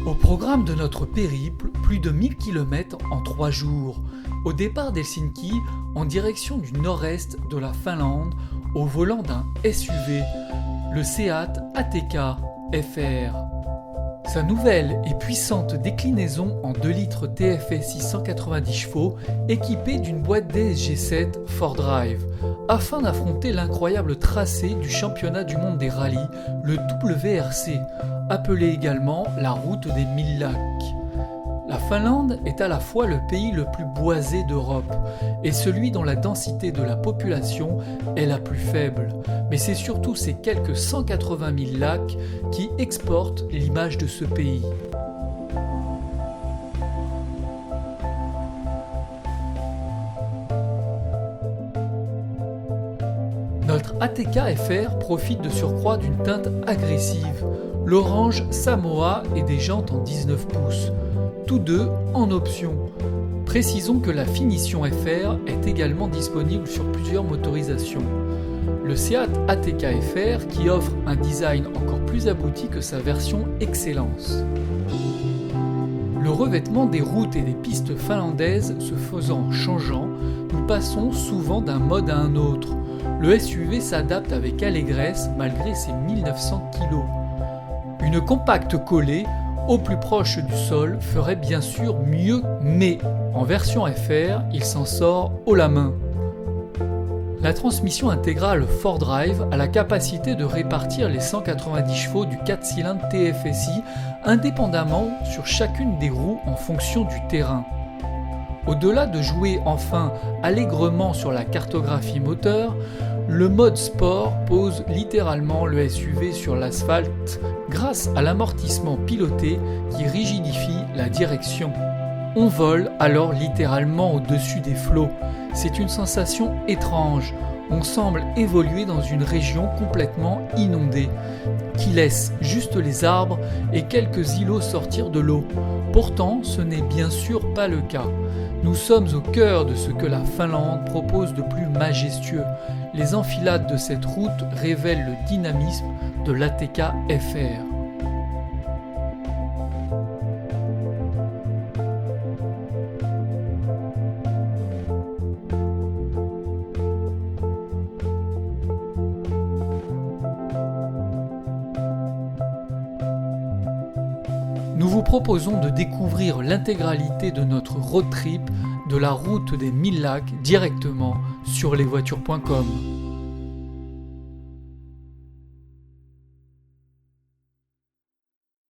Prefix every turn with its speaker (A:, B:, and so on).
A: Au programme de notre périple, plus de 1000 km en 3 jours. Au départ d'Helsinki, en direction du nord-est de la Finlande, au volant d'un SUV, le Seat ATK FR. Sa nouvelle et puissante déclinaison en 2 litres TFSI 190 chevaux, équipée d'une boîte DSG7 4Drive, afin d'affronter l'incroyable tracé du championnat du monde des rallyes, le WRC, appelé également la route des 1000 lacs. La Finlande est à la fois le pays le plus boisé d'Europe et celui dont la densité de la population est la plus faible, mais c'est surtout ses quelques 180 000 lacs qui exportent l'image de ce pays. Notre ATK FR profite de surcroît d'une teinte agressive, l'orange Samoa et des jantes en 19 pouces, tous deux en option. Précisons que la finition FR est également disponible sur plusieurs motorisations. Le Seat ATK FR qui offre un design encore plus abouti que sa version Excellence. Le revêtement des routes et des pistes finlandaises se faisant changeant, nous passons souvent d'un mode à un autre. Le SUV s'adapte avec allégresse malgré ses 1900 kg. Une compacte collée, au plus proche du sol, ferait bien sûr mieux, mais en version FR, il s'en sort haut la main. La transmission intégrale 4Drive a la capacité de répartir les 190 chevaux du 4 cylindres TFSI indépendamment sur chacune des roues en fonction du terrain. Au-delà de jouer enfin allègrement sur la cartographie moteur, le mode sport pose littéralement le SUV sur l'asphalte grâce à l'amortissement piloté qui rigidifie la direction. On vole alors littéralement au-dessus des flots. C'est une sensation étrange. On semble évoluer dans une région complètement inondée, qui laisse juste les arbres et quelques îlots sortir de l'eau. Pourtant, ce n'est bien sûr pas le cas. Nous sommes au cœur de ce que la Finlande propose de plus majestueux. Les enfilades de cette route révèlent le dynamisme de l'ATK FR. Nous vous proposons de découvrir l'intégralité de notre road trip de la route des 1000 lacs directement sur lesvoitures.com.